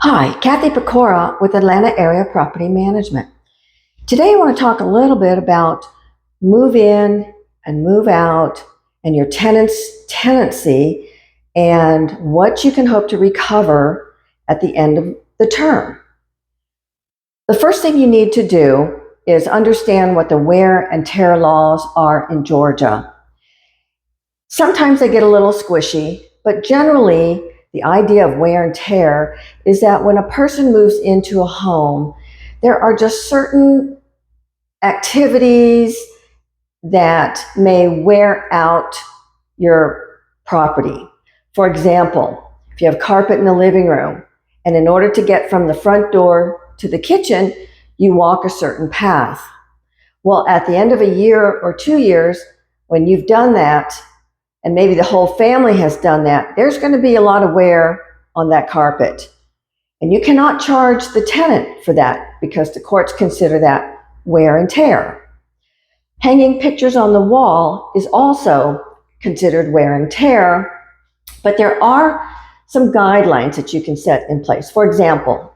Hi, Kathy Pecora with Atlanta Area Property Management. Today I want to talk a little bit about move in and move out and your tenancy and what you can hope to recover at the end of the term. The first thing you need to do is understand what the wear and tear laws are in Georgia. Sometimes they get a little squishy, but generally the idea of wear and tear is that when a person moves into a home, there are just certain activities that may wear out your property. For example, if you have carpet in the living room, and in order to get from the front door to the kitchen, you walk a certain path. Well, at the end of a year or 2 years, when you've done that, and maybe the whole family has done that, there's going to be a lot of wear on that carpet. And you cannot charge the tenant for that because the courts consider that wear and tear. Hanging pictures on the wall is also considered wear and tear, but there are some guidelines that you can set in place. For example,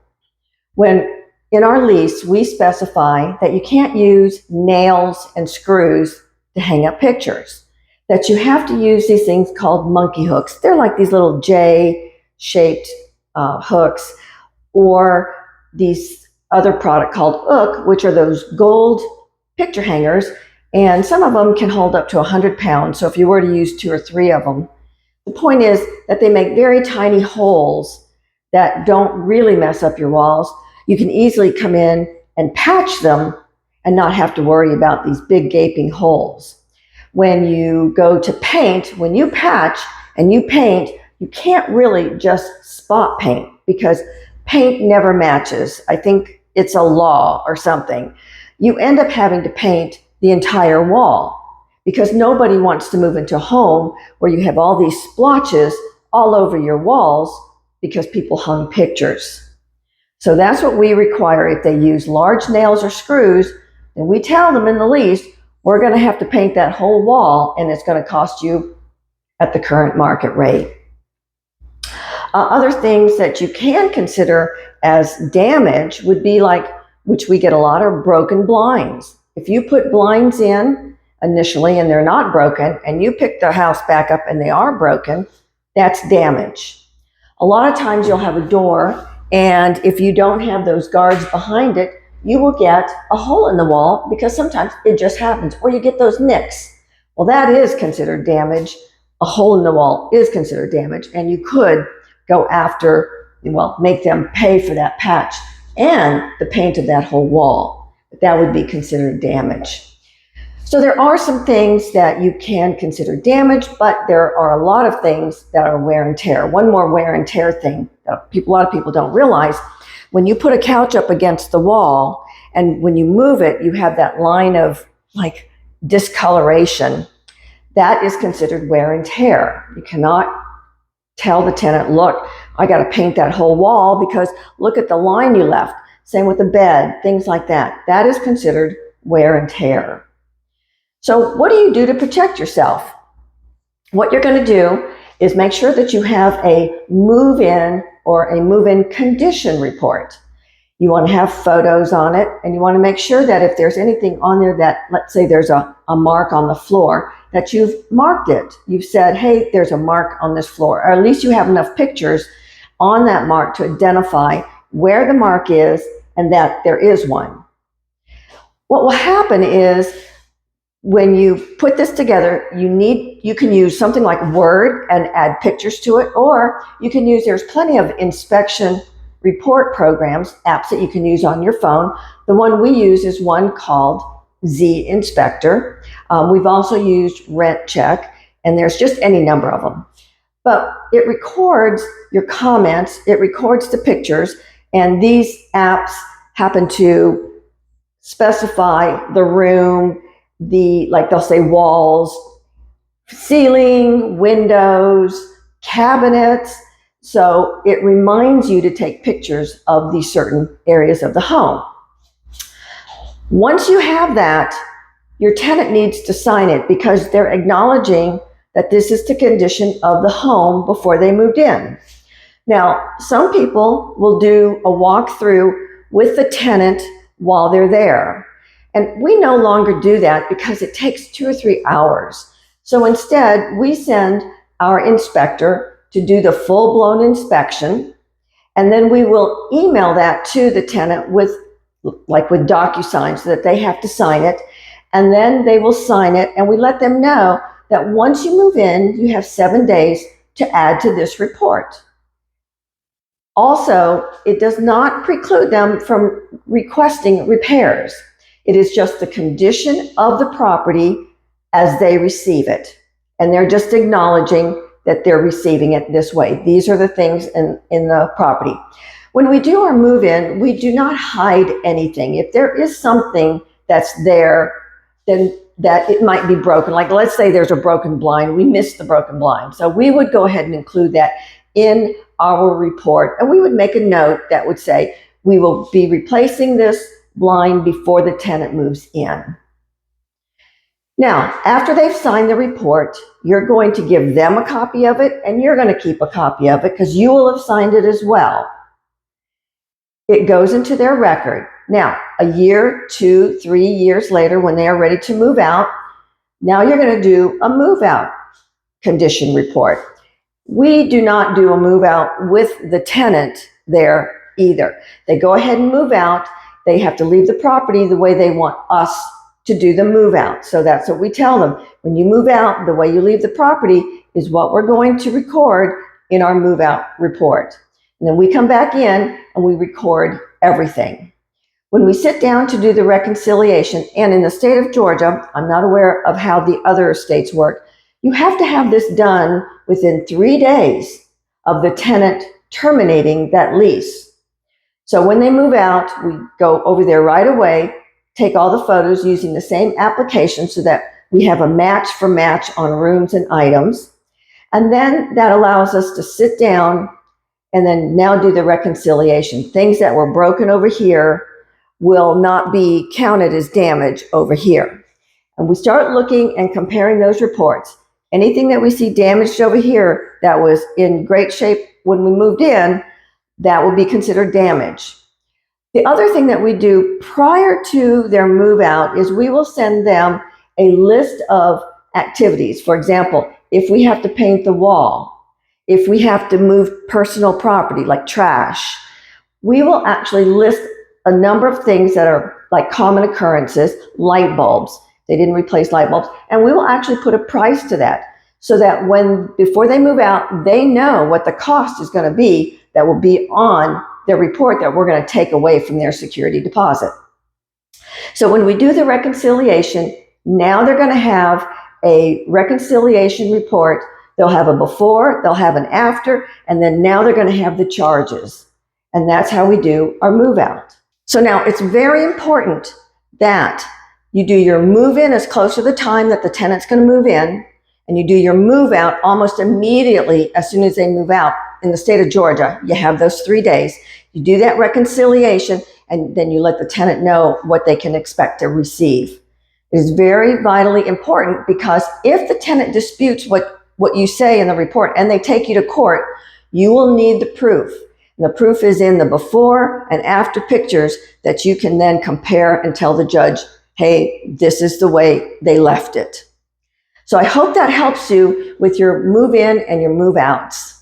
when in our lease, we specify that you can't use nails and screws to hang up pictures, that you have to use these things called monkey hooks. They're like these little J-shaped hooks, or these other product called hook, which are those gold picture hangers, and some of them can hold up to 100 pounds. So if you were to use 2 or 3 of them, the point is that they make very tiny holes that don't really mess up your walls. You can easily come in and patch them and not have to worry about these big gaping holes. When you go to paint, when you patch and you paint, you can't really just spot paint because paint never matches. I think it's a law or something. You end up having to paint the entire wall because nobody wants to move into a home where you have all these splotches all over your walls because people hung pictures. So that's what we require. If they use large nails or screws, then we tell them in the lease, we're going to have to paint that whole wall, and it's going to cost you at the current market rate. Other things that you can consider as damage would be like, which we get a lot of, broken blinds. If you put blinds in initially and they're not broken, and you pick the house back up and they are broken, that's damage. A lot of times you'll have a door, and if you don't have those guards behind it, you will get a hole in the wall because sometimes it just happens, or you get those nicks. Well, that is considered damage. A hole in the wall is considered damage, and you could go after, make them pay for that patch and the paint of that whole wall. But that would be considered damage. So there are some things that you can consider damage, but there are a lot of things that are wear and tear. One more wear and tear thing that a lot of people don't realize: when you put a couch up against the wall and when you move it, you have that line of like discoloration. That is considered wear and tear. You cannot tell the tenant, look, I got to paint that whole wall because look at the line you left. Same with the bed, things like that. That is considered wear and tear. So what do you do to protect yourself? What you're going to do is make sure that you have a move-in or a move-in condition report. You want to have photos on it, and you want to make sure that if there's anything on there that, let's say there's a mark on the floor, that you've marked it. You've said, hey, there's a mark on this floor, or at least you have enough pictures on that mark to identify where the mark is and that there is one. What will happen is, when you put this together, you can use something like Word and add pictures to it, or you can use, there's plenty of inspection report programs, apps that you can use on your phone. The one we use is one called Z Inspector. We've also used Rent Check, and there's just any number of them. But it records your comments, it records the pictures, and these apps happen to specify the room, like they'll say walls, ceiling, windows, cabinets. So it reminds you to take pictures of these certain areas of the home. Once you have that, your tenant needs to sign it because they're acknowledging that this is the condition of the home before they moved in. Now, some people will do a walkthrough with the tenant while they're there. And we no longer do that because it takes 2 or 3 hours. So instead, we send our inspector to do the full-blown inspection, and then we will email that to the tenant with DocuSign so that they have to sign it, and then they will sign it, and we let them know that once you move in, you have 7 days to add to this report. Also, it does not preclude them from requesting repairs. It is just the condition of the property as they receive it. And they're just acknowledging that they're receiving it this way. These are the things in the property. When we do our move-in, we do not hide anything. If there is something that's there, then that it might be broken. Like, let's say there's a broken blind. We missed the broken blind. So we would go ahead and include that in our report. And we would make a note that would say, we will be replacing this blind before the tenant moves in. Now, after they've signed the report, you're going to give them a copy of it, and you're going to keep a copy of it because you will have signed it as well. It goes into their record. Now, a year, 2, 3 years later, when they are ready to move out, now you're going to do a move out condition report. We do not do a move out with the tenant there either. They go ahead and move out. They have to leave the property the way they want us to do the move out. So that's what we tell them. When you move out, the way you leave the property is what we're going to record in our move out report. And then we come back in and we record everything. When we sit down to do the reconciliation, and in the state of Georgia, I'm not aware of how the other states work, you have to have this done within 3 days of the tenant terminating that lease. So when they move out, we go over there right away, take all the photos using the same application so that we have a match for match on rooms and items. And then that allows us to sit down and then now do the reconciliation. Things that were broken over here will not be counted as damage over here. And we start looking and comparing those reports. Anything that we see damaged over here that was in great shape when we moved in, that will be considered damage. The other thing that we do prior to their move out is we will send them a list of activities. For example, if we have to paint the wall, if we have to move personal property like trash, we will actually list a number of things that are like common occurrences, light bulbs. They didn't replace light bulbs. And we will actually put a price to that so that before they move out, they know what the cost is going to be that will be on their report that we're going to take away from their security deposit. So when we do the reconciliation, now they're going to have a reconciliation report. They'll have a before, they'll have an after, and then now they're going to have the charges. And that's how we do our move out. So now it's very important that you do your move in as close to the time that the tenant's going to move in, and you do your move out almost immediately as soon as they move out. In the state of Georgia, you have those 3 days. You do that reconciliation, and then you let the tenant know what they can expect to receive. It is very vitally important because if the tenant disputes what you say in the report and they take you to court, you will need the proof. And the proof is in the before and after pictures that you can then compare and tell the judge, hey, this is the way they left it. So I hope that helps you with your move in and your move outs.